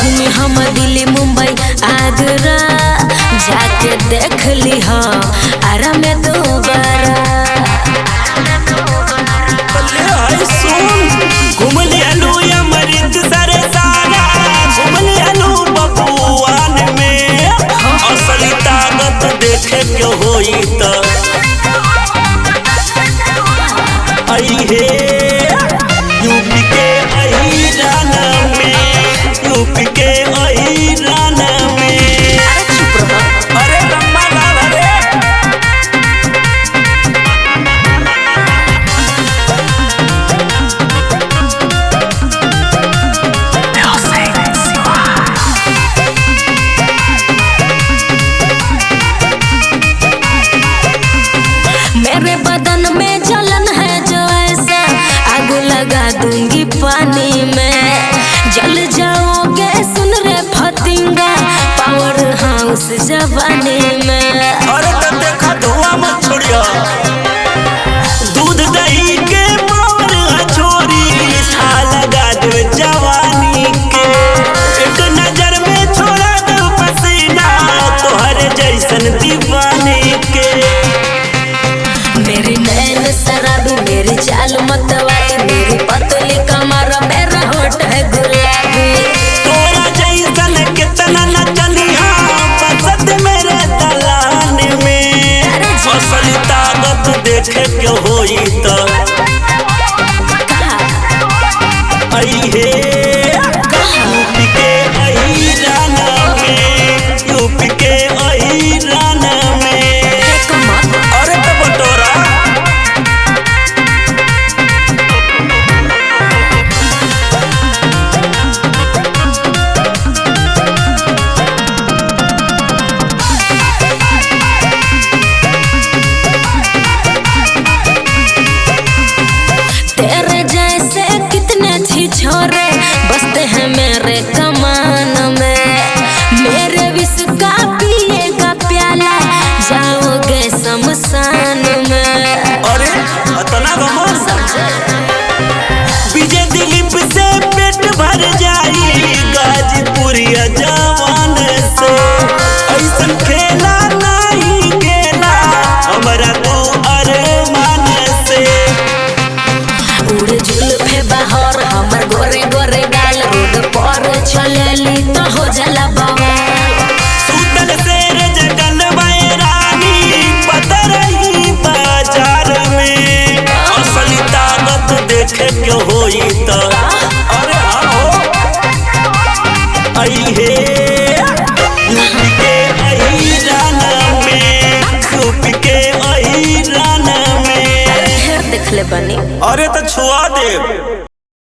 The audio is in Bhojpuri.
घूमी हम दिल्ली मुंबई आगरा, जाके देख ली हो आरा में दोबारा। घूम लियालू अमृतसर सारा, घूम लियालू बबुआन में, असली ताकत देखे के होई त आई हे यूपी के अहिरान में, यूपी के अहिरान में। अरे रम्मा लाल रे मेरे बदन में जलन है जो ऐसा, आग लगा दूंगी पानी में, जल जाओगे सुन रे फतिंगा, पावर हाउस जवानी में। अरे तो देखा धुआं मत छोड़िया, दूध दही के पावर छोरी, छा लगा दो जवानी के, एक नजर में छोड़ा दो पसीना, तोहरे जैसन दीवाने के। मेरी नैन शराबी, मेरी चाल मतवाली, मेरी पतली कमर, मेरा होठ है गुलाबी। तोरा जैसन कितना न चलिया बसत मेरे दलान में, असली ताकत देखे के होई त आई हे यूपी के अहिरान में, यूपी के अहिरान में। अरे तो बटोरा तेरे जैसे कितने अच्छी छोरे बसते हैं मेरे कमान में, मेरे विष का पिएगा प्याला, जाओगे शमशान में। अरे अतना गमन विजय दिलीप से पेट भर जाई, गाजीपुरिया जवान से ऐसन खेला नहीं खेला हमारा तू अरमान से। उड़ जुल्फे बहर हमर गोरे गोरे गाल, रोड पर चलेली तो हो जाला बवाल। सूतल शेर जगल बैरानी, पता रही बाजार में, असली ताकत देखे के होई त अरे आओ आई हे यूपी के अहिरान में, यूपी के अहिरान में। देख ले बनी अरे तो छुआ दे।